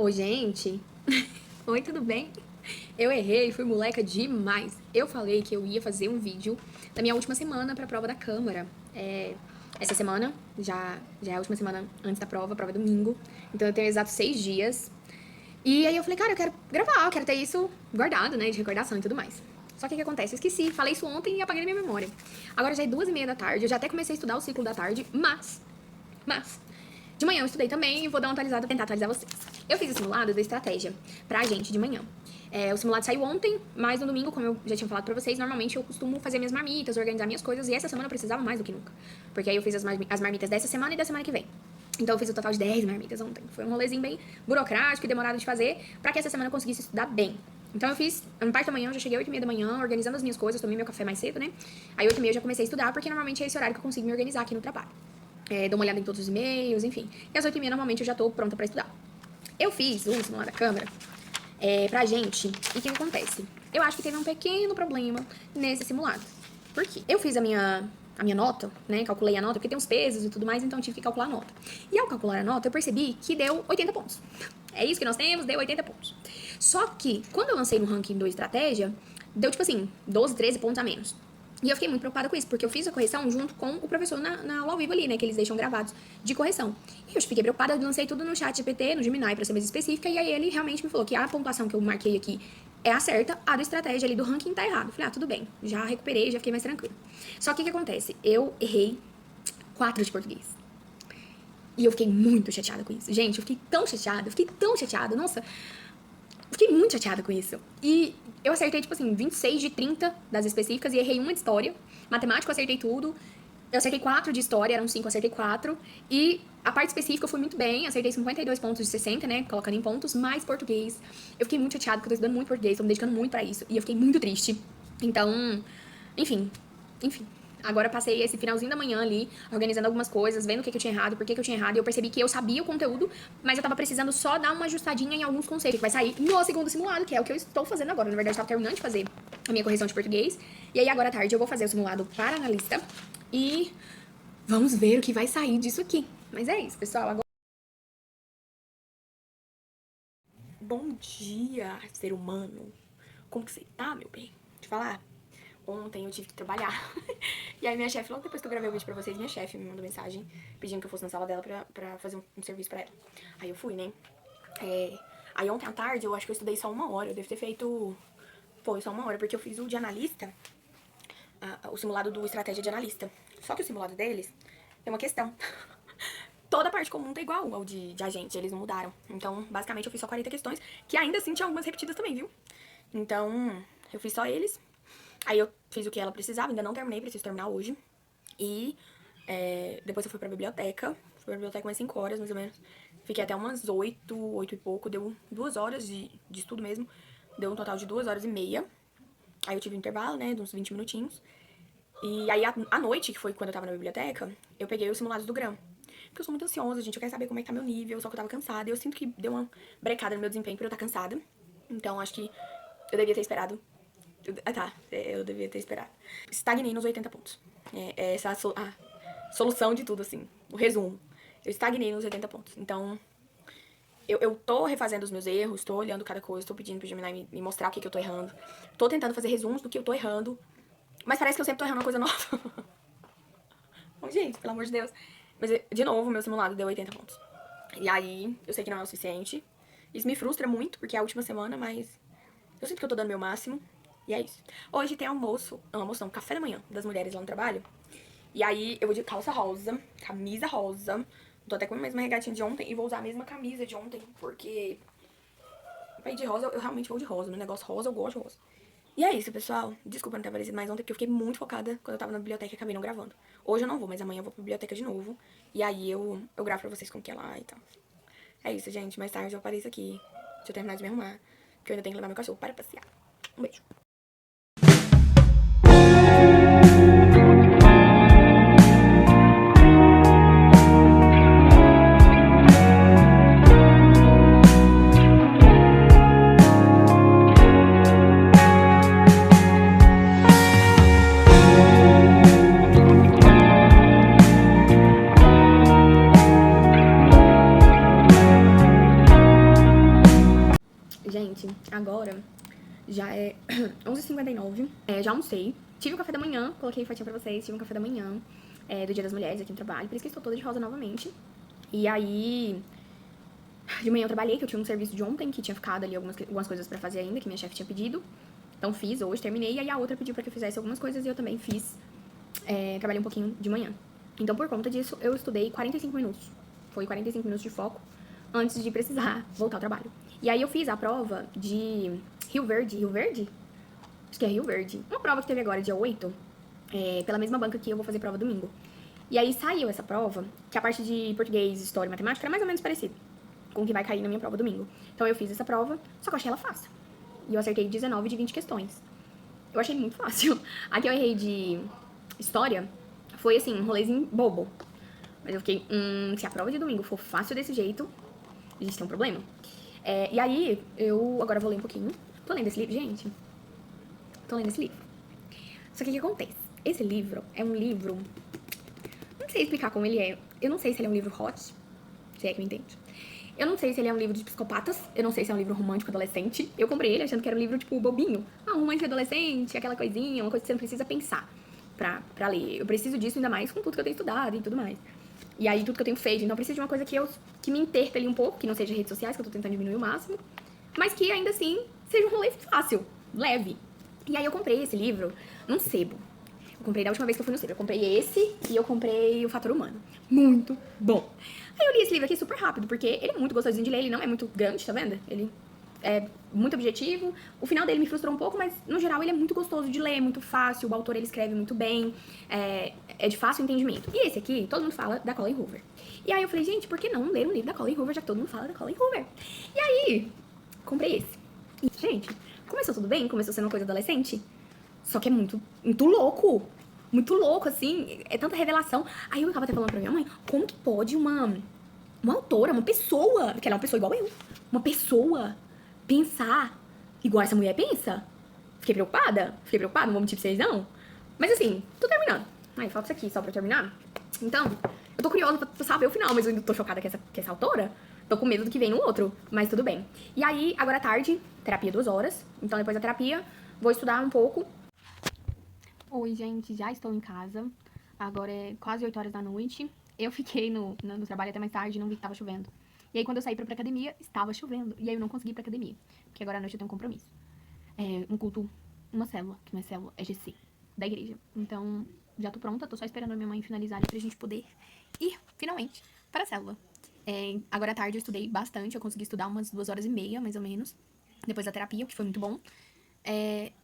Oi, gente. Oi, tudo bem? Eu errei, fui moleca demais. Eu falei que eu ia fazer um vídeo da minha última semana pra prova da Câmara. Essa semana já é a última semana antes da prova, a prova é domingo. Então eu tenho exatos 6 dias. E aí eu falei, cara, eu quero gravar, eu quero ter isso guardado, né, de recordação e tudo mais. Só que o que acontece? Eu esqueci, falei isso ontem e apaguei na minha memória. Agora já é 2h30 da tarde, eu já até comecei a estudar o ciclo da tarde, mas de manhã eu estudei também e vou dar uma atualizada, tentar atualizar vocês. Eu fiz o simulado da estratégia pra gente de manhã. O simulado saiu ontem, mas no domingo, como eu já tinha falado pra vocês, normalmente eu costumo fazer minhas marmitas, organizar minhas coisas, e essa semana eu precisava mais do que nunca. Porque aí eu fiz as marmitas dessa semana e da semana que vem. Então eu fiz o total de 10 marmitas ontem. Foi um rolezinho bem burocrático e demorado de fazer, pra que essa semana eu conseguisse estudar bem. Então eu fiz, na parte da manhã, eu já cheguei 8h30 da manhã, organizando as minhas coisas, tomei meu café mais cedo, né? Aí 8h30 eu já comecei a estudar, porque normalmente é esse horário que eu consigo me organizar aqui no trabalho. Dou uma olhada em todos os e-mails, enfim. E às 8h30 normalmente eu já tô pronta pra estudar. Eu fiz o simulado da Câmara pra gente, e o que acontece? Eu acho que teve um pequeno problema nesse simulado. Por quê? Eu fiz a minha nota, né, calculei a nota, porque tem uns pesos e tudo mais, então eu tive que calcular a nota. E ao calcular a nota, eu percebi que deu 80 pontos. É isso que nós temos, deu 80 pontos. Só que, quando eu lancei no ranking do Estratégia, deu, tipo assim, 12, 13 pontos a menos. E eu fiquei muito preocupada com isso, porque eu fiz a correção junto com o professor na aula ao vivo ali, né, que eles deixam gravados de correção. E eu fiquei preocupada, eu lancei tudo no chat GPT, no Gemini, pra ser mais específica, e aí ele realmente me falou que a pontuação que eu marquei aqui é a certa, a do estratégia ali do ranking tá errado. Falei, tudo bem, já recuperei, já fiquei mais tranquila. Só que o que acontece? Eu errei 4 de português. E eu fiquei muito chateada com isso. Gente, eu fiquei tão chateada, nossa, fiquei muito chateada com isso. E eu acertei, tipo assim, 26 de 30 das específicas e errei uma de história. Matemática eu acertei tudo. Eu acertei 4 de história, eram 5, eu acertei 4. E a parte específica eu fui muito bem, acertei 52 pontos de 60, né, colocando em pontos, mais português. Eu fiquei muito chateada porque eu tô estudando muito português, tô me dedicando muito pra isso. E eu fiquei muito triste. Então, enfim. Agora eu passei esse finalzinho da manhã ali, organizando algumas coisas, vendo o que eu tinha errado, por que eu tinha errado, e eu percebi que eu sabia o conteúdo, mas eu tava precisando só dar uma ajustadinha em alguns conceitos, que vai sair no segundo simulado, que é o que eu estou fazendo agora. Na verdade, eu tava terminando de fazer a minha correção de português, e aí agora à tarde eu vou fazer o simulado para analista, e vamos ver o que vai sair disso aqui. Mas é isso, pessoal, agora... Bom dia, ser humano. Como que você tá, meu bem? Te falar, ontem eu tive que trabalhar. E aí minha chefe, logo depois que eu gravei o vídeo pra vocês, minha chefe me mandou mensagem pedindo que eu fosse na sala dela pra fazer um serviço pra ela. Aí eu fui, né? Aí ontem à tarde eu acho que eu estudei só 1 hora. Eu devo ter feito... Foi só 1 hora, porque eu fiz o de analista, o simulado do estratégia de analista. Só que o simulado deles tem uma questão. Toda a parte comum tá igual ao de agente, eles não mudaram. Então, basicamente, eu fiz só 40 questões, que ainda assim tinha algumas repetidas também, viu? Então, eu fiz só eles. Aí eu fiz o que ela precisava, ainda não terminei, preciso terminar hoje. E depois eu fui pra biblioteca. Fui pra biblioteca umas 5 horas, mais ou menos. Fiquei até umas 8 e pouco. Deu 2 horas de estudo mesmo. Deu um total de 2 horas e meia. Aí eu tive um intervalo, né, de uns 20 minutinhos. E aí, à noite, que foi quando eu tava na biblioteca, eu peguei os simulados do Gram. Porque eu sou muito ansiosa, gente. Eu quero saber como é que tá meu nível, só que eu tava cansada. E eu sinto que deu uma brecada no meu desempenho por eu estar cansada. Então, acho que eu devia ter esperado. Eu devia ter esperado. Estagnei nos 80 pontos. Essa é a solução de tudo, assim. O resumo. Eu estagnei nos 80 pontos. Então, eu tô refazendo os meus erros, tô olhando cada coisa, tô pedindo pro Gemini me mostrar o que eu tô errando. Tô tentando fazer resumos do que eu tô errando. Mas parece que eu sempre tô errando uma coisa nova. Bom, gente, pelo amor de Deus. Mas, de novo, meu simulado deu 80 pontos. E aí, eu sei que não é o suficiente. Isso me frustra muito, porque é a última semana, mas eu sinto que eu tô dando meu máximo. E é isso. Hoje tem almoço, não, café da manhã das mulheres lá no trabalho. E aí, eu vou de calça rosa, camisa rosa. Tô até com a mesma regatinha de ontem e vou usar a mesma camisa de ontem, porque pra ir de rosa, eu realmente vou de rosa. No negócio rosa, eu gosto de rosa. E é isso, pessoal. Desculpa não ter aparecido mais ontem, porque eu fiquei muito focada quando eu tava na biblioteca e acabei não gravando. Hoje eu não vou, mas amanhã eu vou pra biblioteca de novo. E aí eu gravo pra vocês como que é lá e tal. É isso, gente. Mais tarde eu apareço aqui. Deixa eu terminar de me arrumar, que eu ainda tenho que levar meu cachorro para passear. Um beijo. Já é 11h59. Já almocei. Tive um café da manhã, coloquei fotinha pra vocês. Tive um café da manhã do Dia das Mulheres aqui no trabalho. Por isso que estou toda de rosa novamente. E aí, de manhã eu trabalhei, que eu tinha um serviço de ontem, que tinha ficado ali algumas coisas pra fazer ainda, que minha chefe tinha pedido. Então fiz hoje, terminei. E aí a outra pediu pra que eu fizesse algumas coisas e eu também fiz. Trabalhei um pouquinho de manhã. Então, por conta disso, eu estudei 45 minutos. Foi 45 minutos de foco antes de precisar voltar ao trabalho. E aí eu fiz a prova de Rio Verde. Rio Verde? Acho que é Rio Verde. Uma prova que teve agora, dia 8, pela mesma banca que eu vou fazer prova domingo. E aí saiu essa prova, que a parte de português, história e matemática era mais ou menos parecida com o que vai cair na minha prova domingo. Então eu fiz essa prova, só que eu achei ela fácil. E eu acertei 19 de 20 questões. Eu achei muito fácil. A que eu errei de história foi, assim, um rolezinho bobo. Mas eu fiquei, se a prova de domingo for fácil desse jeito, a gente tem um problema. E aí, eu agora vou ler um pouquinho. Tô lendo esse livro, gente. Tô lendo esse livro. Só que o que acontece? Esse livro é um livro... Não sei explicar como ele é. Eu não sei se ele é um livro hot, se é que me entende. Eu não sei se ele é um livro de psicopatas. Eu não sei se é um livro romântico adolescente. Eu comprei ele achando que era um livro, tipo, bobinho. Um romântico adolescente, aquela coisinha, uma coisa que você não precisa pensar pra ler. Eu preciso disso ainda mais com tudo que eu tenho estudado e tudo mais. E aí, tudo que eu tenho feito. Então, eu preciso de uma coisa que me interpele um pouco, que não seja redes sociais, que eu tô tentando diminuir o máximo, mas que, ainda assim, seja um rolê fácil, leve. E aí, eu comprei esse livro num sebo. Eu comprei da última vez que eu fui no sebo. Eu comprei esse e eu comprei o Fator Humano. Muito bom. Aí, eu li esse livro aqui super rápido, porque ele é muito gostosinho de ler, ele não é muito grande, tá vendo? Ele é muito objetivo. O final dele me frustrou um pouco, mas, no geral, ele é muito gostoso de ler, muito fácil. O autor, ele escreve muito bem. É de fácil entendimento. E esse aqui, todo mundo fala da Colleen Hoover. E aí eu falei, gente, por que não ler um livro da Colleen Hoover, já que todo mundo fala da Colleen Hoover? E aí, comprei esse. E, gente, começou tudo bem, começou sendo uma coisa adolescente. Só que é muito, muito louco. Muito louco, assim. É tanta revelação. Aí eu tava até falando pra minha mãe, como que pode uma autora, uma pessoa, que ela é uma pessoa igual eu, uma pessoa pensar igual essa mulher pensa? Fiquei preocupada, não vou mentir pra vocês, não. Mas assim, tô terminando. Ai, falta isso aqui só pra eu terminar. Então, eu tô curiosa pra saber o final, mas eu ainda tô chocada com essa autora. Tô com medo do que vem no outro, mas tudo bem. E aí, agora à tarde, terapia 2 horas. Então, depois da terapia, vou estudar um pouco. Oi, gente, já estou em casa. Agora é quase 8 horas da noite. Eu fiquei no trabalho até mais tarde e não vi que tava chovendo. E aí, quando eu saí pra academia, estava chovendo. E aí, eu não consegui ir pra academia, porque agora à noite eu tenho um compromisso. Um culto, uma célula, que não é célula, é GC, da igreja. Então, já tô pronta, tô só esperando a minha mãe finalizar ali pra gente poder ir, finalmente, para a célula. Agora à tarde eu estudei bastante, eu consegui estudar umas 2h30, mais ou menos, depois da terapia, o que foi muito bom.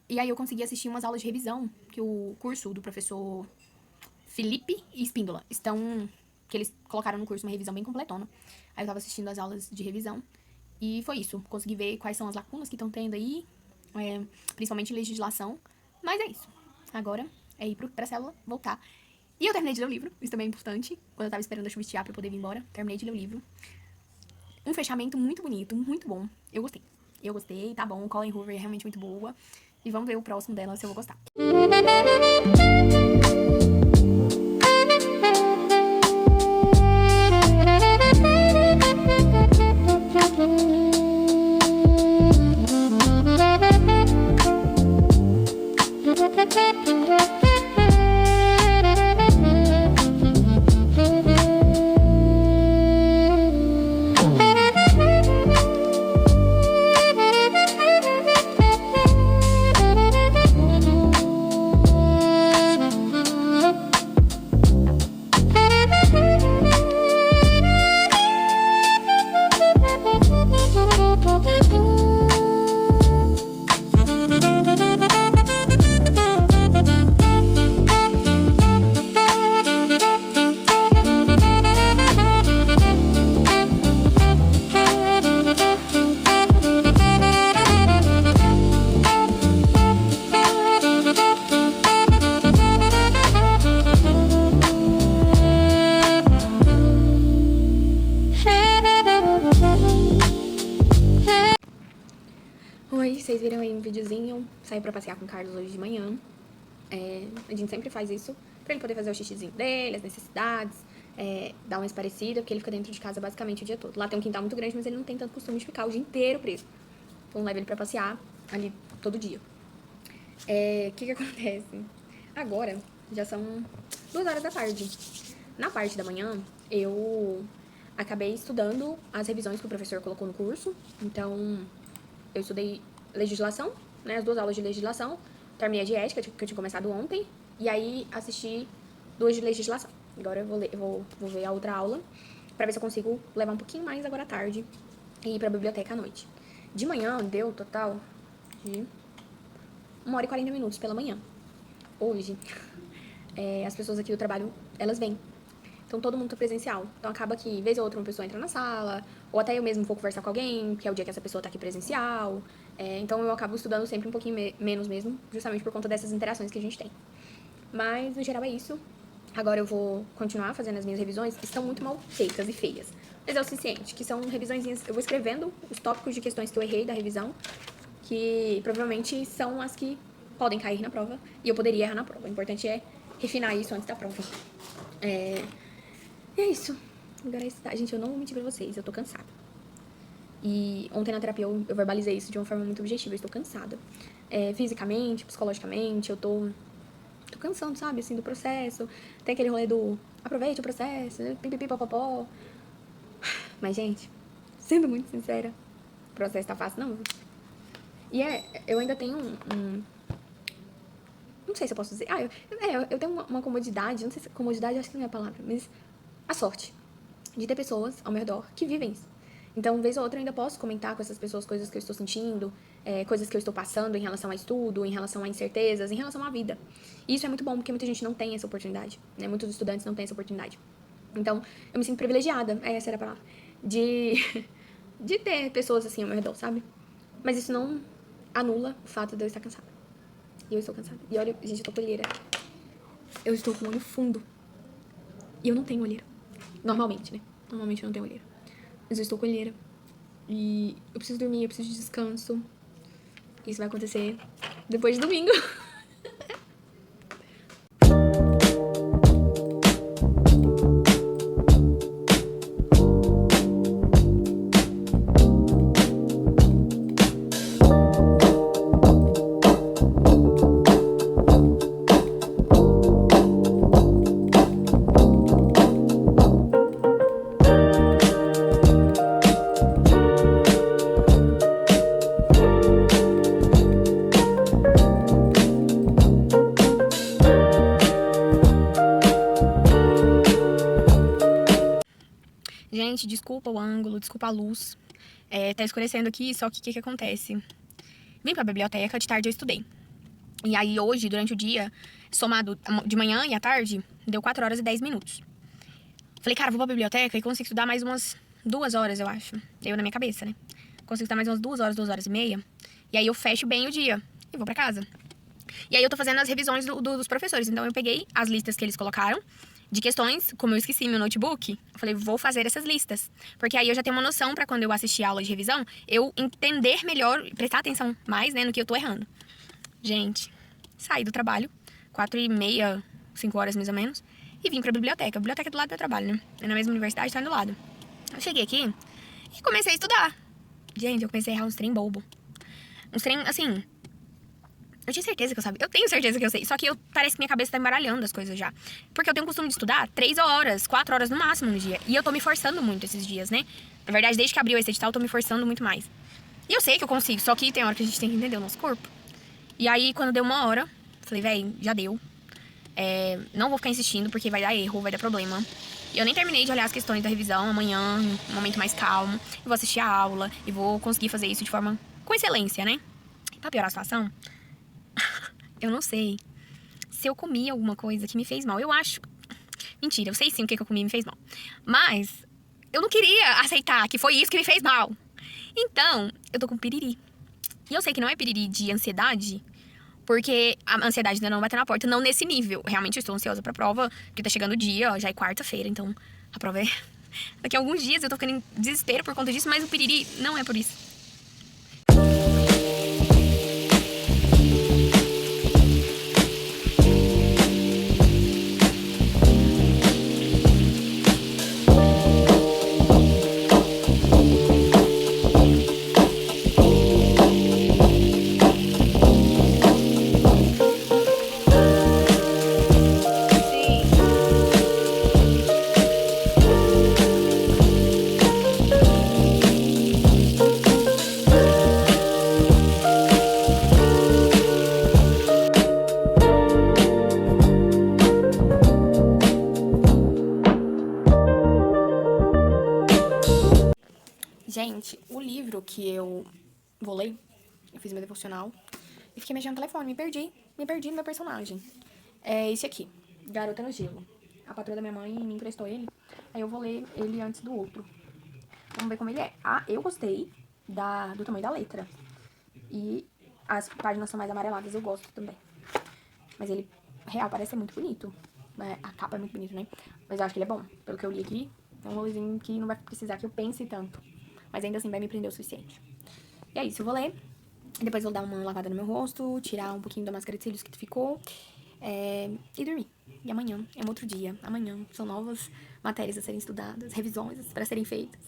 E aí eu consegui assistir umas aulas de revisão, que o curso do professor Felipe e Espíndola que eles colocaram no curso uma revisão bem completona. Aí eu tava assistindo as aulas de revisão, e foi isso, consegui ver quais são as lacunas que estão tendo aí, principalmente em legislação, mas é isso. Agora é ir pra célula, voltar. E eu terminei de ler o livro, isso também é importante. Quando eu tava esperando a chuva estiar pra eu poder vir embora, terminei de ler o livro. Um fechamento muito bonito, muito bom. Eu gostei, tá bom. Colleen Hoover é realmente muito boa. E vamos ver o próximo dela, se eu vou gostar. Oi, vocês viram aí um videozinho, saí pra passear com o Carlos hoje de manhã. A gente sempre faz isso pra ele poder fazer o xixizinho dele, as necessidades, dar uma esparecida, porque ele fica dentro de casa basicamente o dia todo. Lá tem um quintal muito grande, mas ele não tem tanto costume de ficar o dia inteiro preso. Então leva ele pra passear ali todo dia. O que acontece? Agora, já são 2 horas da tarde. Na parte da manhã, eu acabei estudando as revisões que o professor colocou no curso. Então, eu estudei legislação, né, as 2 aulas de legislação. Terminei a de ética, que eu tinha começado ontem. E aí, assisti 2 de legislação. Agora eu vou ver a outra aula pra ver se eu consigo levar um pouquinho mais agora à tarde e ir pra biblioteca à noite. De manhã, deu total de 1h40 pela manhã. Hoje, as pessoas aqui do trabalho, elas vêm. Então, todo mundo tá presencial. Então, acaba que, vez ou outra, uma pessoa entra na sala, ou até eu mesmo vou conversar com alguém, que é o dia que essa pessoa tá aqui presencial. Então, eu acabo estudando sempre um pouquinho menos mesmo, justamente por conta dessas interações que a gente tem. Mas, no geral, é isso. Agora eu vou continuar fazendo as minhas revisões. Estão muito mal feitas e feias. Mas é o suficiente, que são revisõezinhas. Eu vou escrevendo os tópicos de questões que eu errei da revisão, que provavelmente são as que podem cair na prova, e eu poderia errar na prova. O importante é refinar isso antes da prova. É isso. Agora é estudar. Gente, eu não vou mentir pra vocês, eu tô cansada. E ontem na terapia eu verbalizei isso de uma forma muito objetiva. Eu estou cansada. Fisicamente, psicologicamente, eu tô cansando, sabe, assim, do processo. Tem aquele rolê do aproveite o processo, pipipi, popopó. Mas, gente, sendo muito sincera, o processo tá fácil, não. E eu ainda tenho não sei se eu posso dizer. Eu tenho uma comodidade, não sei se comodidade acho que não é a palavra, mas a sorte de ter pessoas ao meu redor que vivem isso. Então, vez ou outra, eu ainda posso comentar com essas pessoas coisas que eu estou sentindo, coisas que eu estou passando em relação a estudo, em relação a incertezas, em relação à vida. E isso é muito bom, porque muita gente não tem essa oportunidade, né? Muitos estudantes não têm essa oportunidade. Então, eu me sinto privilegiada, essa era a palavra, de ter pessoas assim ao meu redor, sabe? Mas isso não anula o fato de eu estar cansada. E eu estou cansada. E olha, gente, eu tô com olheira. Eu estou com o olho fundo. E eu não tenho olheira. Normalmente, né? Normalmente eu não tenho olheira. Mas eu estou com olheira. E eu preciso dormir, eu preciso de descanso. Isso vai acontecer depois de domingo. Gente, desculpa o ângulo, desculpa a luz. Tá escurecendo aqui, só que o que acontece? Vim pra biblioteca, de tarde eu estudei. E aí hoje, durante o dia, somado de manhã e à tarde, deu 4h10. Falei, cara, vou pra biblioteca e consigo estudar mais umas 2 horas, eu acho. Eu na minha cabeça, né? Consigo estudar mais umas 2 horas, 2h30. E aí eu fecho bem o dia e vou pra casa. E aí eu tô fazendo as revisões dos professores. Então eu peguei as listas que eles colocaram de questões, como eu esqueci meu notebook, eu falei, vou fazer essas listas. Porque aí eu já tenho uma noção pra quando eu assistir a aula de revisão, eu entender melhor, prestar atenção mais, né, no que eu tô errando. Gente, saí do trabalho, 4h30, 5 horas mais ou menos, e vim pra biblioteca. A biblioteca é do lado do meu trabalho, né? É na mesma universidade, tá do lado. Eu cheguei aqui e comecei a estudar. Gente, eu comecei a errar uns trem bobo. Uns trem, assim... Eu tinha certeza que eu sabia. Eu tenho certeza que eu sei. Só que parece que minha cabeça tá embaralhando as coisas já. Porque eu tenho o costume de estudar 3 horas, 4 horas no máximo no dia. E eu tô me forçando muito esses dias, né? Na verdade, desde que abriu esse edital, eu tô me forçando muito mais. E eu sei que eu consigo, só que tem hora que a gente tem que entender o nosso corpo. E aí, quando deu 1 hora, falei, véi, já deu. Não vou ficar insistindo, porque vai dar erro, vai dar problema. E eu nem terminei de olhar as questões da revisão. Amanhã, um momento mais calmo, eu vou assistir a aula e vou conseguir fazer isso de forma com excelência, né? E pra piorar a situação... Eu não sei se eu comi alguma coisa que me fez mal. Eu acho... Mentira, eu sei sim o que eu comi e me fez mal. Mas eu não queria aceitar que foi isso que me fez mal. Então, eu tô com piriri. E eu sei que não é piriri de ansiedade, porque a ansiedade ainda não bateu na porta, não nesse nível. Realmente eu estou ansiosa pra prova, porque tá chegando o dia, ó, já é quarta-feira, então a prova é... Daqui a alguns dias eu tô ficando em desespero por conta disso, mas o piriri não é por isso. gente, o livro que eu vou ler, eu fiz meu devocional e fiquei mexendo no telefone, me perdi no meu personagem. É esse aqui, Garota no Gelo. A patroa da minha mãe me emprestou ele, aí eu vou ler ele antes do outro. Vamos ver como ele é. Ah, eu gostei do tamanho da letra. E as páginas são mais amareladas, eu gosto também. Mas ele, real, parece ser muito bonito. A capa é muito bonita, né? Mas eu acho que ele é bom. Pelo que eu li aqui, é um rolezinho que não vai precisar que eu pense tanto. Mas ainda assim vai me prender o suficiente. E é isso, eu vou ler. Depois vou dar uma lavada no meu rosto, tirar um pouquinho da máscara de cílios que ficou. E dormir. E amanhã é um outro dia. Amanhã são novas matérias a serem estudadas, revisões para serem feitas.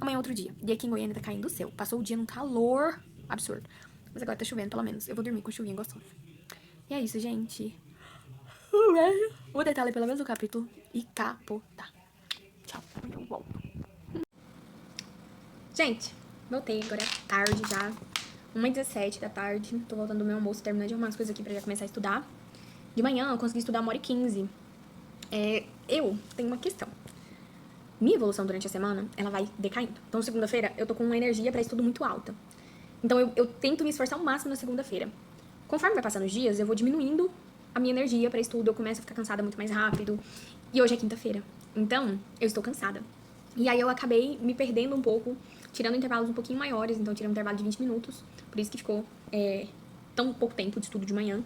Amanhã é outro dia. E aqui em Goiânia tá caindo do céu. Passou o dia num calor absurdo. Mas agora tá chovendo, pelo menos. Eu vou dormir com chuvinha gostosa. E é isso, gente. Vou tentar ler pelo menos o capítulo e capotar. Tchau. Eu volto. Gente, voltei, agora é tarde já. 1h17 da tarde. Tô voltando do meu almoço, terminando de arrumar as coisas aqui pra já começar a estudar. De manhã eu consegui estudar 1h15. Eu tenho uma questão. Minha evolução durante a semana, ela vai decaindo. Então, segunda-feira, eu tô com uma energia pra estudo muito alta. Então, eu tento me esforçar ao máximo na segunda-feira. Conforme vai passando os dias, eu vou diminuindo a minha energia pra estudo. Eu começo a ficar cansada muito mais rápido. E hoje é quinta-feira. Então, eu estou cansada. E aí, eu acabei me perdendo um pouco, tirando intervalos um pouquinho maiores. Então, eu tirei um intervalo de 20 minutos. Por isso que ficou tão pouco tempo de estudo de manhã.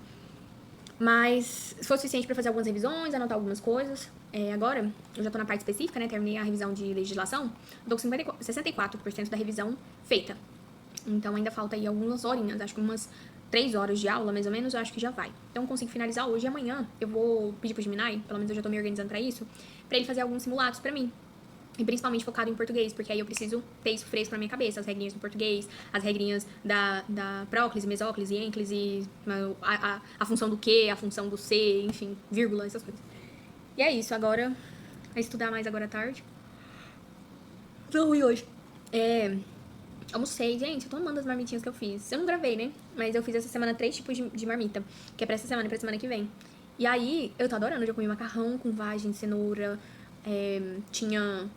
Mas foi suficiente pra fazer algumas revisões, anotar algumas coisas. Agora, eu já tô na parte específica, né? Terminei a revisão de legislação. Tô com 64% da revisão feita. Então, ainda falta aí algumas horinhas. Acho que umas 3 horas de aula, mais ou menos, eu acho que já vai. Então, eu consigo finalizar hoje e amanhã. Eu vou pedir pro Gemini, pelo menos eu já tô me organizando pra isso, pra ele fazer alguns simulados pra mim. E principalmente focado em português, porque aí eu preciso ter isso fresco na minha cabeça. As regrinhas do português, as regrinhas da próclise, mesóclise, ênclise, a função do que, a função do ser, enfim, vírgula, essas coisas. E é isso, agora, a estudar mais agora à tarde. Tô ruim hoje. Almocei, gente, eu tô amando as marmitinhas que eu fiz. Eu não gravei, né? Mas eu fiz essa semana 3 tipos de marmita, que é pra essa semana e pra semana que vem. E aí, eu tô adorando, eu já comi macarrão com vagem, cenoura, tinha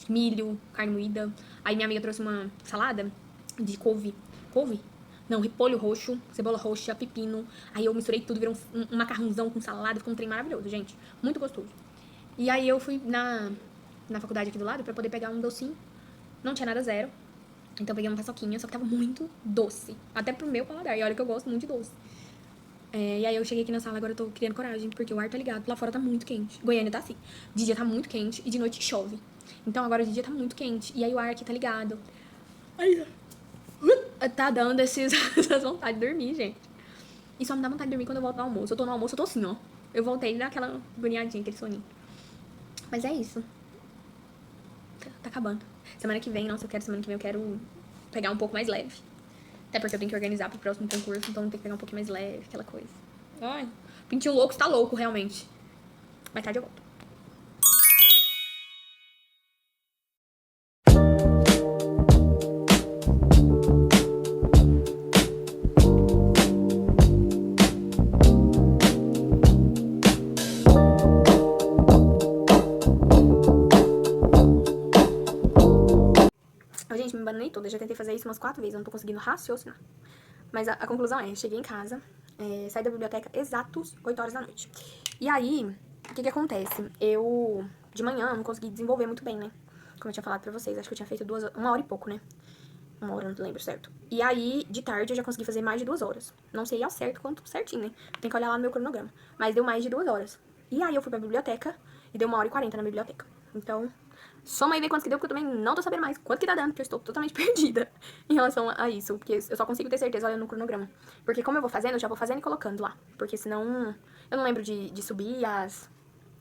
milho, carne moída. Aí minha amiga trouxe uma salada de couve. Couve? Não, repolho roxo, cebola roxa, pepino. Aí eu misturei tudo, virou um macarrãozão com salada. Ficou um trem maravilhoso, gente. Muito gostoso. E aí eu fui na faculdade aqui do lado pra poder pegar um docinho. Não tinha nada zero. Então eu peguei uma paçoquinha, só que tava muito doce. Até pro meu paladar. E olha que eu gosto muito de doce. E aí eu cheguei aqui na sala, agora eu tô criando coragem, porque o ar tá ligado. Lá fora tá muito quente. Goiânia tá assim. De dia tá muito quente e de noite chove. Então agora de dia tá muito quente. E aí o ar aqui tá ligado. Aí, tá dando essas vontades de dormir, gente. E só me dá vontade de dormir quando eu volto no almoço. Eu tô no almoço, eu tô assim, ó. Eu voltei e dá aquela agoniadinha, aquele soninho. Mas é isso. Tá acabando. Semana que vem, semana que vem eu quero pegar um pouco mais leve. Até porque eu tenho que organizar pro próximo concurso, então tem que pegar um pouquinho mais leve, aquela coisa. Ai, pintinho louco está louco, realmente. Mais tarde eu volto. Gente, me embananei toda. Já tentei fazer isso umas 4 vezes. Eu não tô conseguindo raciocinar. Mas a conclusão é, cheguei em casa, saí da biblioteca exatos 8 horas da noite. E aí, o que acontece? Eu, de manhã, não consegui desenvolver muito bem, né? Como eu tinha falado pra vocês, acho que eu tinha feito 1 hora e pouco, né? 1 hora, não lembro certo. E aí, de tarde, eu já consegui fazer mais de 2 horas. Não sei ao certo quanto certinho, né? Tem que olhar lá no meu cronograma. Mas deu mais de 2 horas. E aí, eu fui pra biblioteca e deu 1h40 na biblioteca. Então, soma aí ver quanto que deu, porque eu também não tô sabendo mais quanto que tá dando, porque eu estou totalmente perdida em relação a isso. Porque eu só consigo ter certeza olhando no cronograma. Porque como eu vou fazendo, eu já vou fazendo e colocando lá. Porque senão eu não lembro de subir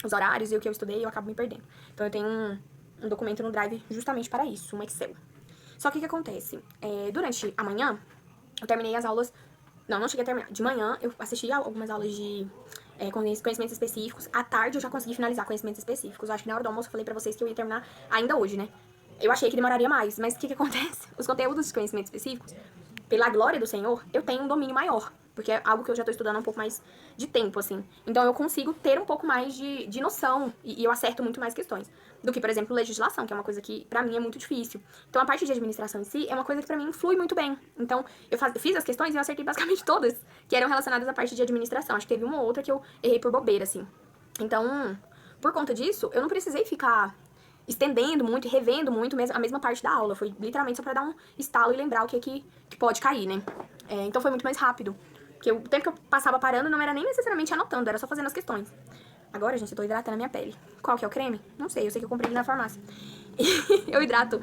os horários e o que eu estudei, eu acabo me perdendo. Então eu tenho um documento no Drive justamente para isso, um Excel. Só que o que acontece? Durante a manhã, eu terminei as aulas... Não cheguei a terminar. De manhã, eu assisti algumas aulas de conhecimentos específicos. À tarde, eu já consegui finalizar conhecimentos específicos. Eu acho que na hora do almoço eu falei pra vocês que eu ia terminar ainda hoje, né? Eu achei que demoraria mais, mas o que acontece? Os conteúdos de conhecimentos específicos, pela glória do Senhor, eu tenho um domínio maior. porque é algo que eu já tô estudando há um pouco mais de tempo, assim. Então eu consigo ter um pouco mais de noção e eu acerto muito mais questões do que, por exemplo, legislação, que é uma coisa que pra mim é muito difícil. Então a parte de administração em si é uma coisa que pra mim flui muito bem. Então eu fiz as questões e eu acertei basicamente todas que eram relacionadas à parte de administração. Acho que teve uma ou outra que eu errei por bobeira, assim. Então, por conta disso, eu não precisei ficar estendendo muito e revendo muito a mesma parte da aula. Foi literalmente só pra dar um estalo e lembrar o que pode cair, né? Então foi muito mais rápido. Porque o tempo que eu passava parando não era nem necessariamente anotando, era só fazendo as questões. Agora, gente, eu tô hidratando a minha pele. Qual que é o creme? Não sei, eu sei que eu comprei ele na farmácia. Eu hidrato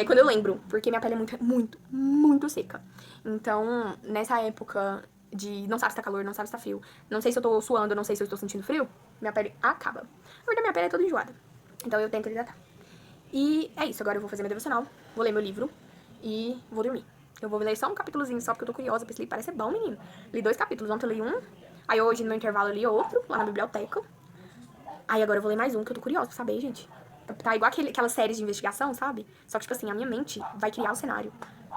quando eu lembro, porque minha pele é muito, muito, muito seca. Então, nessa época de não sabe se tá calor, não sabe se tá frio, não sei se eu tô suando, não sei se eu estou sentindo frio, minha pele acaba. Na verdade, minha pele é toda enjoada. Então eu tento hidratar. E é isso, agora eu vou fazer meu devocional, vou ler meu livro e vou dormir. Eu vou ler só um capítulozinho só, porque eu tô curiosa pra esse livro, parece ser bom, menino. Li 2 capítulos, ontem eu li um, aí hoje no meu intervalo eu li outro, lá na biblioteca. Aí agora eu vou ler mais um, que eu tô curiosa pra saber, gente. Tá igual aquelas séries de investigação, sabe? Só que, tipo assim, a minha mente vai criar o cenário.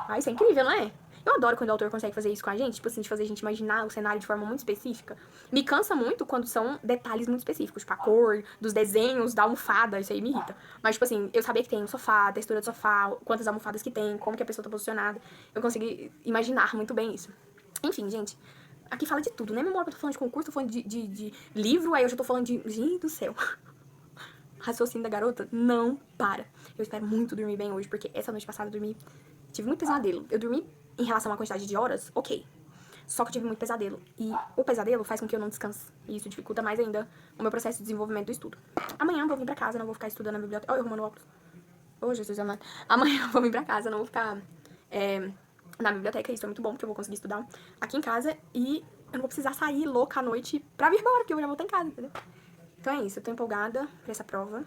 Ah, isso é incrível, não é? Eu adoro quando o autor consegue fazer isso com a gente, tipo assim, de fazer a gente imaginar o cenário de forma muito específica. Me cansa muito quando são detalhes muito específicos, tipo a cor dos desenhos da almofada, isso aí me irrita. Mas, tipo assim, eu saber que tem um sofá, a textura do sofá, quantas almofadas que tem, como que a pessoa tá posicionada, eu consigo imaginar muito bem isso. Enfim, gente, aqui fala de tudo, né? Memória, eu tô falando de concurso, tô falando de livro, aí eu já tô falando de... Gente do céu. Raciocínio da garota não para. Eu espero muito dormir bem hoje, porque essa noite passada eu dormi... Tive muito pesadelo. Eu dormi em relação à quantidade de horas, ok. Só que eu tive muito pesadelo. E o pesadelo faz com que eu não descanse. E isso dificulta mais ainda o meu processo de desenvolvimento do estudo. Amanhã eu vou vir pra casa, não vou ficar estudando na biblioteca. Olha eu arrumando óculos. Ô, Jesus amado. Amanhã eu vou vir pra casa, não vou ficar na biblioteca. Isso é muito bom, porque eu vou conseguir estudar aqui em casa. E eu não vou precisar sair louca à noite pra vir embora, porque eu já vou estar em casa, entendeu? Então é isso, eu tô empolgada pra essa prova.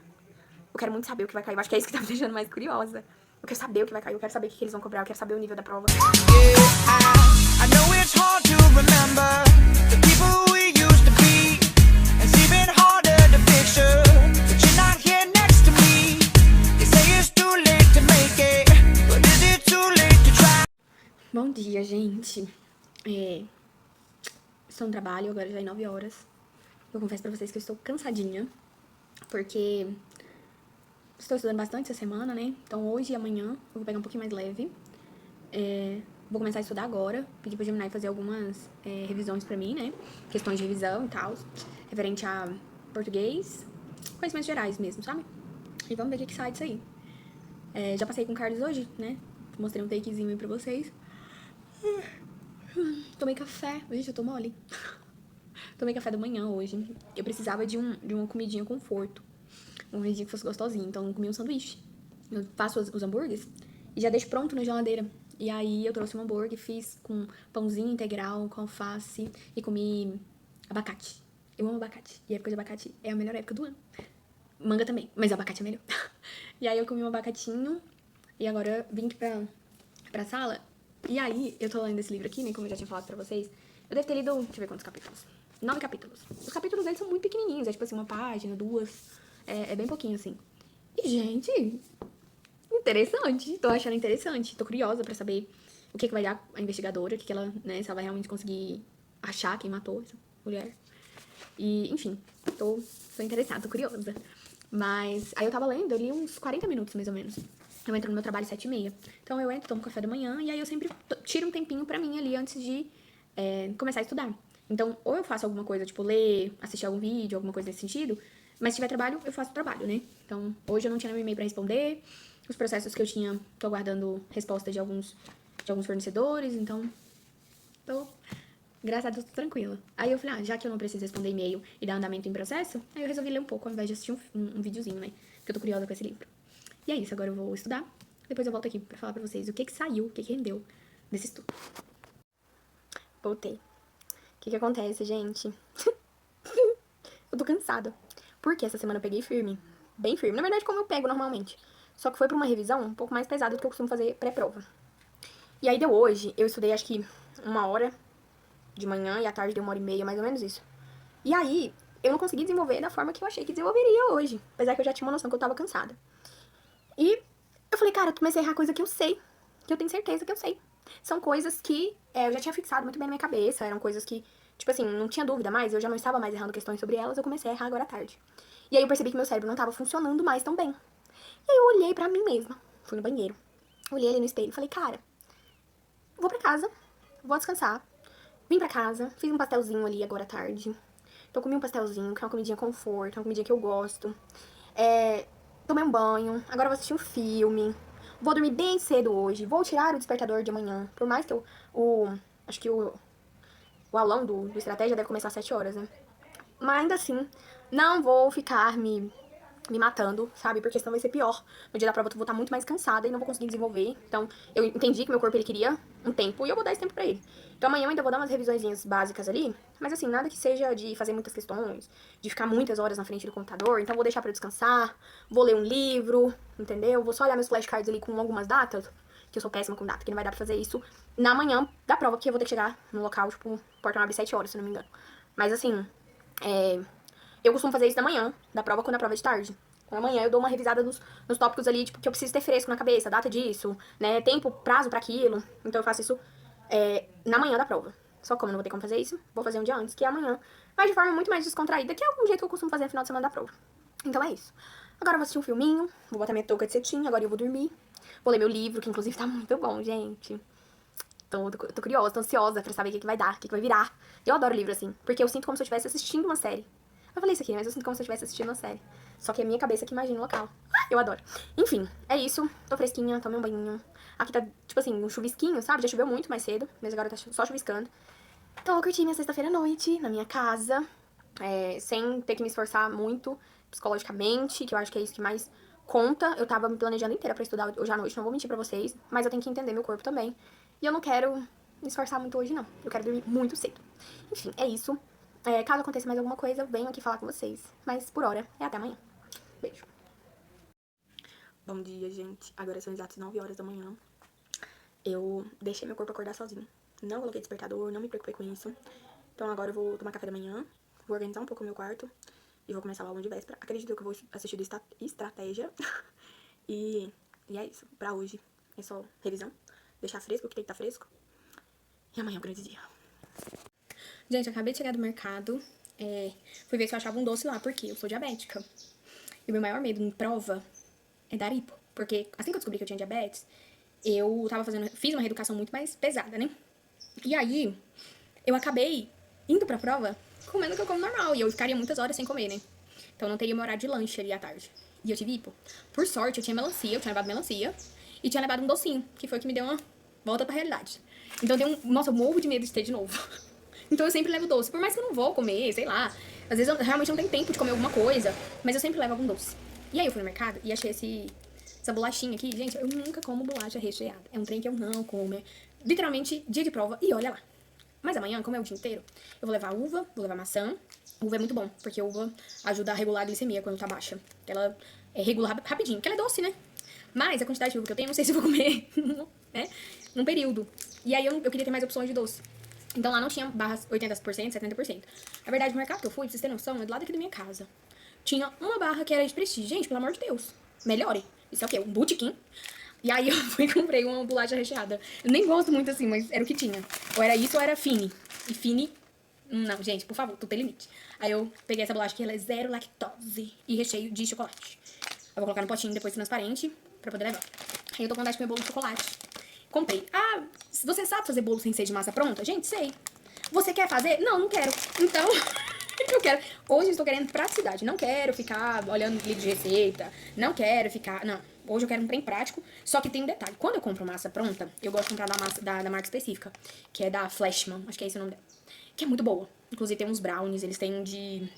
Eu quero muito saber o que vai cair. Eu acho que é isso que tá me deixando mais curiosa. Eu quero saber o que vai cair, eu quero saber o que eles vão cobrar, eu quero saber o nível da prova. I know it's hard to remember the people we used to be. It's even harder to picture that you're not here next to me. They say it's too late to make it, but is it too late to try? Bom dia, gente. Estou no trabalho, agora já é 9 horas. Eu confesso pra vocês que eu estou cansadinha, porque estou estudando bastante essa semana, né? Então hoje e amanhã eu vou pegar um pouquinho mais leve. Vou começar a estudar agora. Pedi pro Gemini fazer algumas revisões pra mim, né? Questões de revisão e tal. Referente a português. Conhecimentos gerais mesmo, sabe? E vamos ver o que sai disso aí. Já passei com o Carlos hoje, né? Mostrei um takezinho aí pra vocês. Tomei café. Gente, eu tô mole. Tomei café da manhã hoje. Eu precisava de uma comidinha conforto. Uma comidinha que fosse gostosinha. Então eu comi um sanduíche. Eu faço os hambúrgueres e já deixo pronto na geladeira. E aí eu trouxe um hambúrguer, fiz com pãozinho integral, com alface e comi abacate. Eu amo abacate. E a época de abacate é a melhor época do ano. Manga também, mas abacate é melhor. E aí eu comi um abacatinho e agora vim aqui pra sala. E aí eu tô lendo esse livro aqui, né, como eu já tinha falado pra vocês. Eu devo ter lido, deixa eu ver quantos capítulos. 9 capítulos. Os capítulos deles são muito pequenininhos, é tipo assim, uma página, 2. É bem pouquinho, assim. E, gente, interessante. Tô achando interessante. Tô curiosa pra saber o que vai dar a investigadora, se ela vai realmente conseguir achar quem matou essa mulher. E, enfim, tô interessada, tô curiosa. Mas, aí eu tava lendo, eu li uns 40 minutos, mais ou menos. Eu entro no meu trabalho às 7h30. Então eu entro, tomo café da manhã, e aí eu sempre tiro um tempinho pra mim ali antes de começar a estudar. Então, ou eu faço alguma coisa, tipo, ler, assistir algum vídeo, alguma coisa nesse sentido. Mas se tiver trabalho, eu faço trabalho, né? Então, hoje eu não tinha meu e-mail pra responder. Os processos que eu tinha, tô aguardando resposta de alguns fornecedores. Então, graças a Deus, tô tranquila. Aí eu falei, já que eu não preciso responder e-mail e dar andamento em processo, aí eu resolvi ler um pouco, ao invés de assistir um videozinho, né? Porque eu tô curiosa com esse livro. E é isso, agora eu vou estudar. Depois eu volto aqui pra falar pra vocês o que saiu, o que rendeu desse estudo. Voltei. O que acontece, gente? Eu tô cansada. Porque essa semana eu peguei firme. Bem firme. Na verdade, como eu pego normalmente. Só que foi pra uma revisão um pouco mais pesada do que eu costumo fazer pré-prova. E aí deu hoje, eu estudei acho que 1 hora de manhã e à tarde deu 1h30, mais ou menos isso. E aí, eu não consegui desenvolver da forma que eu achei que desenvolveria hoje. Apesar que eu já tinha uma noção que eu tava cansada. E eu falei, cara, eu comecei a errar coisa que eu sei. Que eu tenho certeza que eu sei. são coisas que eu já tinha fixado muito bem na minha cabeça, eram coisas que, tipo assim, não tinha dúvida mais, eu já não estava mais errando questões sobre elas, eu comecei a errar agora à tarde. E aí eu percebi que meu cérebro não estava funcionando mais tão bem. E aí eu olhei pra mim mesma, fui no banheiro, olhei ali no espelho e falei, cara, vou pra casa, vou descansar. Vim pra casa, fiz um pastelzinho ali agora à tarde. Então comi um pastelzinho, que é uma comidinha conforto, uma comidinha que eu gosto. Tomei um banho, agora vou assistir um filme. Vou dormir bem cedo hoje, vou tirar o despertador de manhã. Por mais que acho que o aulão do Estratégia deve começar às 7 horas, né? Mas ainda assim, não vou ficar me matando, sabe? Porque senão vai ser pior. No dia da prova eu vou estar muito mais cansada e não vou conseguir desenvolver. Então, eu entendi que meu corpo ele queria um tempo e eu vou dar esse tempo pra ele. Então amanhã eu ainda vou dar umas revisõezinhas básicas ali, mas assim, nada que seja de fazer muitas questões, de ficar muitas horas na frente do computador. Então vou deixar pra descansar, vou ler um livro, entendeu? Vou só olhar meus flashcards ali com algumas datas, que eu sou péssima com data, que não vai dar pra fazer isso na manhã da prova, porque eu vou ter que chegar no local, tipo, o portão abre 7 horas, se não me engano. Mas assim, eu costumo fazer isso na manhã da prova, quando a prova é de tarde. Amanhã eu dou uma revisada nos tópicos ali, tipo, que eu preciso ter fresco na cabeça, data disso, né, tempo, prazo pra aquilo. Então eu faço isso na manhã da prova. Só como eu não vou ter como fazer isso, vou fazer um dia antes, que é amanhã. Mas de forma muito mais descontraída, que é o jeito que eu costumo fazer no final de semana da prova. Então é isso. Agora eu vou assistir um filminho, vou botar minha touca de cetim, agora eu vou dormir. Vou ler meu livro, que inclusive tá muito bom, gente. Tô curiosa, tô ansiosa pra saber o que vai dar, o que vai virar. Eu adoro livro assim, porque eu sinto como se eu estivesse assistindo uma série. Eu falei isso aqui, mas eu sinto como se eu estivesse assistindo uma série. Só que é a minha cabeça que imagina o local. Eu adoro. Enfim, é isso. Tô fresquinha, tomei um banhinho. Aqui tá, tipo assim, um chuvisquinho, sabe? Já choveu muito mais cedo, mas agora tá só chuviscando. Então eu curti minha sexta-feira à noite, na minha casa, sem ter que me esforçar muito psicologicamente, que eu acho que é isso que mais conta. Eu tava me planejando inteira pra estudar hoje à noite, não vou mentir pra vocês, mas eu tenho que entender meu corpo também. E eu não quero me esforçar muito hoje, não. Eu quero dormir muito cedo. Enfim, é isso. Caso aconteça mais alguma coisa, eu venho aqui falar com vocês. Mas por hora, é até amanhã. Beijo. Bom dia, gente. Agora são exatos 9 horas da manhã. Eu deixei meu corpo acordar sozinho. Não coloquei despertador, não me preocupei com isso. Então agora eu vou tomar café da manhã, vou organizar um pouco o meu quarto e vou começar o aula de véspera. Acredito que eu vou assistir do Estratégia. e é isso. Pra hoje é só revisão, deixar fresco o que tem que estar fresco. E amanhã é um grande dia. Gente, eu acabei de chegar do mercado. Fui ver se eu achava um doce lá, porque eu sou diabética. E o meu maior medo em prova é dar hipo. Porque assim que eu descobri que eu tinha diabetes, eu fiz uma reeducação muito mais pesada, né? E aí, eu acabei indo pra prova comendo o que eu como normal. E eu ficaria muitas horas sem comer, né? Então eu não teria meu horário de lanche ali à tarde. E eu tive hipo. Por sorte, eu tinha melancia, eu tinha levado melancia. E tinha levado um docinho, que foi o que me deu uma volta pra realidade. Então nossa, eu morro de medo de ter de novo. Então eu sempre levo doce. Por mais que eu não vou comer, sei lá. Às vezes eu realmente não tenho tempo de comer alguma coisa. Mas eu sempre levo algum doce. E aí eu fui no mercado e achei essa bolachinha aqui. Gente, eu nunca como bolacha recheada. É um trem que eu não como. É literalmente dia de prova e olha lá. Mas amanhã, como é o dia inteiro, eu vou levar uva, vou levar maçã. Uva é muito bom, porque uva ajuda a regular a glicemia quando tá baixa. Ela regula rapidinho, porque ela é doce, né? Mas a quantidade de uva que eu tenho, não sei se eu vou comer, né? Num período. E aí eu queria ter mais opções de doce. Então lá não tinha barras 80%, 70%. Na verdade, o mercado que eu fui, pra vocês terem noção, é do lado aqui da minha casa. Tinha uma barra que era de prestígio. Gente, pelo amor de Deus, melhore. Isso é o quê? Um botequim? E aí eu fui e comprei uma bolacha recheada. Eu nem gosto muito assim, mas era o que tinha. Ou era isso ou era Fini. E Fini, não, gente, por favor, tudo tem limite. Aí eu peguei essa bolacha que ela é zero lactose e recheio de chocolate. Eu vou colocar no potinho depois transparente pra poder levar. Aí eu tô com vontade de comer bolo de chocolate. Comprei. Ah, você sabe fazer bolo sem ser de massa pronta? Gente, sei. Você quer fazer? Não, não quero. Então, eu quero. Hoje eu estou querendo praticidade. Não quero ficar olhando livro de receita. Não quero ficar. Não. Hoje eu quero um trem prático. Só que tem um detalhe. Quando eu compro massa pronta, eu gosto de comprar da marca específica. Que é da Flashman. Acho que é esse o nome dela. Que é muito boa. Inclusive tem uns brownies. Eles têm um de.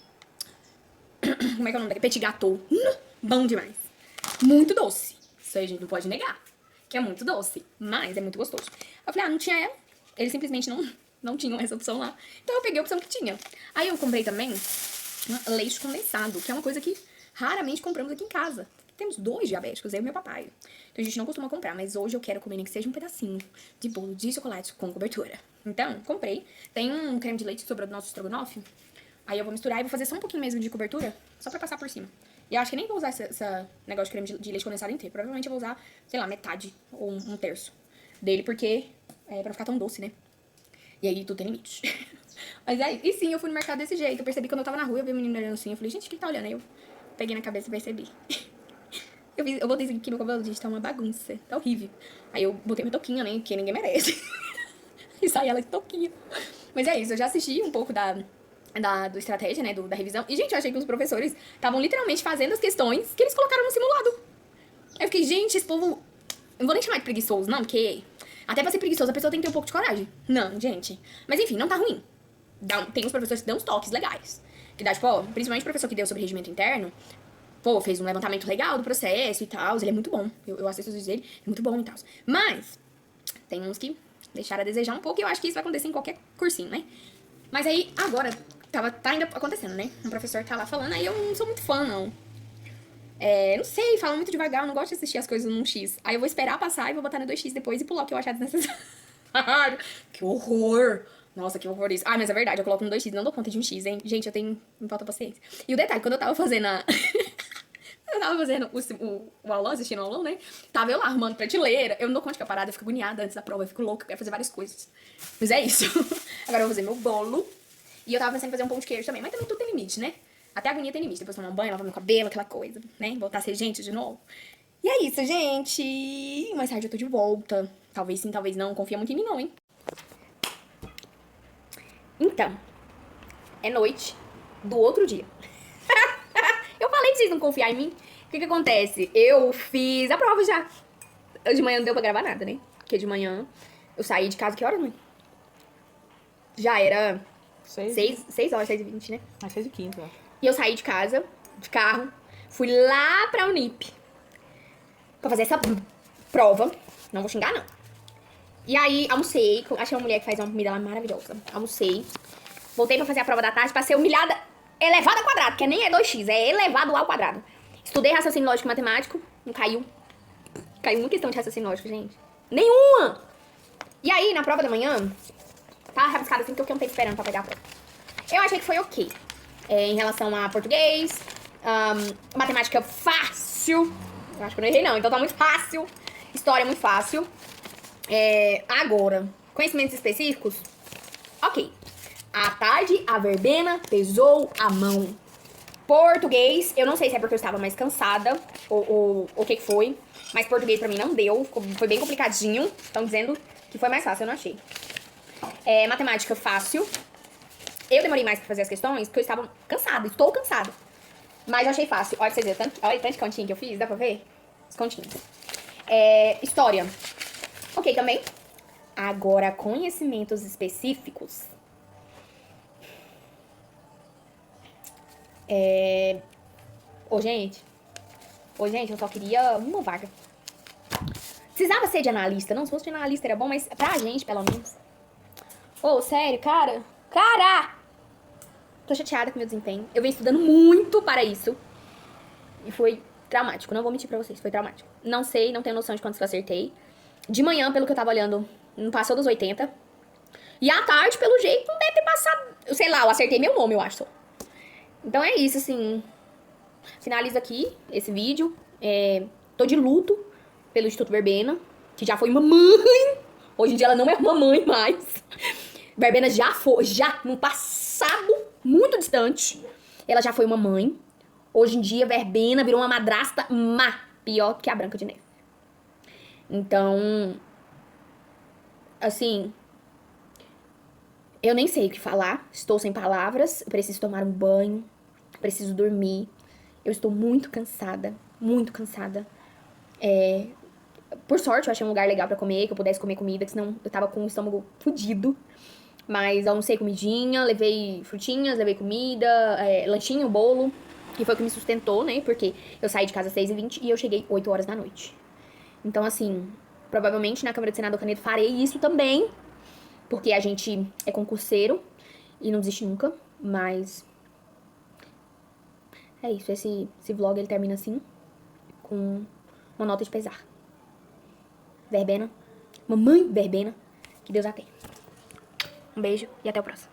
Como é que é o nome daqui? Petit gâteau. Bom demais. Muito doce. Isso aí a gente não pode negar. Que é muito doce. Mas é muito gostoso. Eu falei, não tinha ela. Eles simplesmente não tinham essa opção lá. Então eu peguei a opção que tinha. Aí eu comprei também leite condensado, que é uma coisa que raramente compramos aqui em casa. Temos 2 diabéticos, eu e meu papai. Então a gente não costuma comprar, mas hoje eu quero comer nem que seja um pedacinho de bolo de chocolate com cobertura. Então, comprei. Tem um creme de leite que sobrou do nosso estrogonofe. Aí eu vou misturar e vou fazer só um pouquinho mesmo de cobertura, só pra passar por cima. E eu acho que nem vou usar esse negócio de creme de leite condensado inteiro. Provavelmente eu vou usar, sei lá, metade ou um terço dele, porque pra não ficar tão doce, né? E aí tudo tem limite. Mas aí, e sim, eu fui no mercado desse jeito. Eu percebi quando eu tava na rua, eu vi um menino olhando assim. Eu falei, gente, quem tá olhando? Aí eu peguei na cabeça e percebi. Eu botei isso aqui no cabelo, gente, tá uma bagunça. Tá horrível. Aí eu botei minha touquinha, né? Que ninguém merece. E saí ela de touquinha. Mas é isso, eu já assisti um pouco do estratégia, né? Da revisão. E, gente, eu achei que os professores estavam literalmente fazendo as questões que eles colocaram no simulado. Aí eu fiquei, gente, esse povo. Não vou nem chamar de preguiçoso, não, porque. Até pra ser preguiçoso, a pessoa tem que ter um pouco de coragem. Não, gente. Mas enfim, não tá ruim. Tem uns professores que dão uns toques legais. Que dá, tipo, ó, principalmente o professor que deu sobre regimento interno, pô, fez um levantamento legal do processo e tal. Ele é muito bom. Eu assisto os vídeos dele, é muito bom e tal. Mas, tem uns que deixaram a desejar um pouco e eu acho que isso vai acontecer em qualquer cursinho, né? Mas aí, agora, tá ainda acontecendo, né? Um professor tá lá falando, aí eu não sou muito fã, não. Não sei, falam muito devagar, eu não gosto de assistir as coisas num X. Aí eu vou esperar passar e vou botar no 2x depois e pular o que eu achar desnecessário. Que horror! Nossa, que horror isso. Ah, mas é verdade, eu coloco no 2x, não dou conta de um X, hein? Gente, me falta paciência. E o detalhe, quando eu tava fazendo eu tava fazendo o aulão, assistindo o aulão, né? Tava eu lá arrumando prateleira. Eu não dou conta que a parada, eu fico agoniada antes da prova, eu fico louca, eu quero fazer várias coisas. Mas é isso. Agora eu vou fazer meu bolo. E eu tava pensando em fazer um pão de queijo também, mas também tudo tem limite, né? Até a agonia tem limite. Depois tomar um banho, lavar meu cabelo, aquela coisa, né? Voltar a ser gente de novo. E é isso, gente. Mais tarde eu tô de volta. Talvez sim, talvez não. Confia muito em mim, não, hein? Então, é noite do outro dia. Eu falei pra vocês não confiar em mim. O que acontece? Eu fiz a prova já. De manhã não deu pra gravar nada, né? Porque de manhã eu saí de casa, que horas, mãe? Já era 6 horas, 6h20, né? Às 6h15, ó. E eu saí de casa, de carro, fui lá pra Unip pra fazer essa prova. Não vou xingar, não. E aí, almocei. Achei uma mulher que faz uma comida lá maravilhosa. Almocei. Voltei pra fazer a prova da tarde pra ser humilhada elevado ao quadrado, que nem é 2x, é elevado ao quadrado. Estudei raciocínio lógico e matemático, não caiu. Caiu uma questão de raciocínio lógico, gente. Nenhuma! E aí, na prova da manhã, tava rabiscada assim, porque eu não tempo esperando pra pegar a prova. Eu achei que foi ok. Em relação a português, matemática fácil. Eu acho que eu não errei, não, então tá muito fácil. História muito fácil. Agora, conhecimentos específicos, ok. À tarde, a verbena pesou a mão. Português, eu não sei se é porque eu estava mais cansada ou o que foi, mas português pra mim não deu, foi bem complicadinho. Estão dizendo que foi mais fácil, eu não achei. Matemática fácil. Eu demorei mais pra fazer as questões porque eu estava cansada, estou cansada. Mas eu achei fácil. Olha pra vocês verem, olha tanto de continho que eu fiz, dá pra ver? Os continhos. História. Ok também. Agora, conhecimentos específicos. Ô, gente, eu só queria uma vaga. Precisava ser de analista. Não, se fosse de analista era bom, mas pra gente, pelo menos. Sério, cara. Tô chateada com o meu desempenho. Eu venho estudando muito para isso. E foi traumático, não vou mentir pra vocês, foi traumático. Não sei, não tenho noção de quantos que eu acertei. De manhã, pelo que eu tava olhando, não passou dos 80. E à tarde, pelo jeito, não deve ter passado. Sei lá, eu acertei meu nome, eu acho. Então é isso, assim. Finalizo aqui esse vídeo. Tô de luto pelo Instituto Verbena, que já foi mamãe. Hoje em dia ela não é mamãe mais. Verbena já no passado muito distante, ela já foi uma mãe. Hoje em dia, Verbena virou uma madrasta pior que a Branca de Neve. Então, assim, eu nem sei o que falar. Estou sem palavras. Preciso tomar um banho. Preciso dormir. Eu estou muito cansada. Muito cansada. Por sorte, eu achei um lugar legal pra comer, que eu pudesse comer comida, que senão eu tava com o estômago fudido. Mas almocei comidinha, levei frutinhas, levei comida, lanchinho, bolo. Que foi o que me sustentou, né? Porque eu saí de casa às 6h20 e eu cheguei 8 horas da noite. Então, assim, provavelmente na Câmara de Senador Canedo farei isso também. Porque a gente é concurseiro e não desiste nunca. Mas é isso, esse vlog ele termina assim, com uma nota de pesar. Verbena, mamãe Verbena, que Deus a tenha. Um beijo e até o próximo.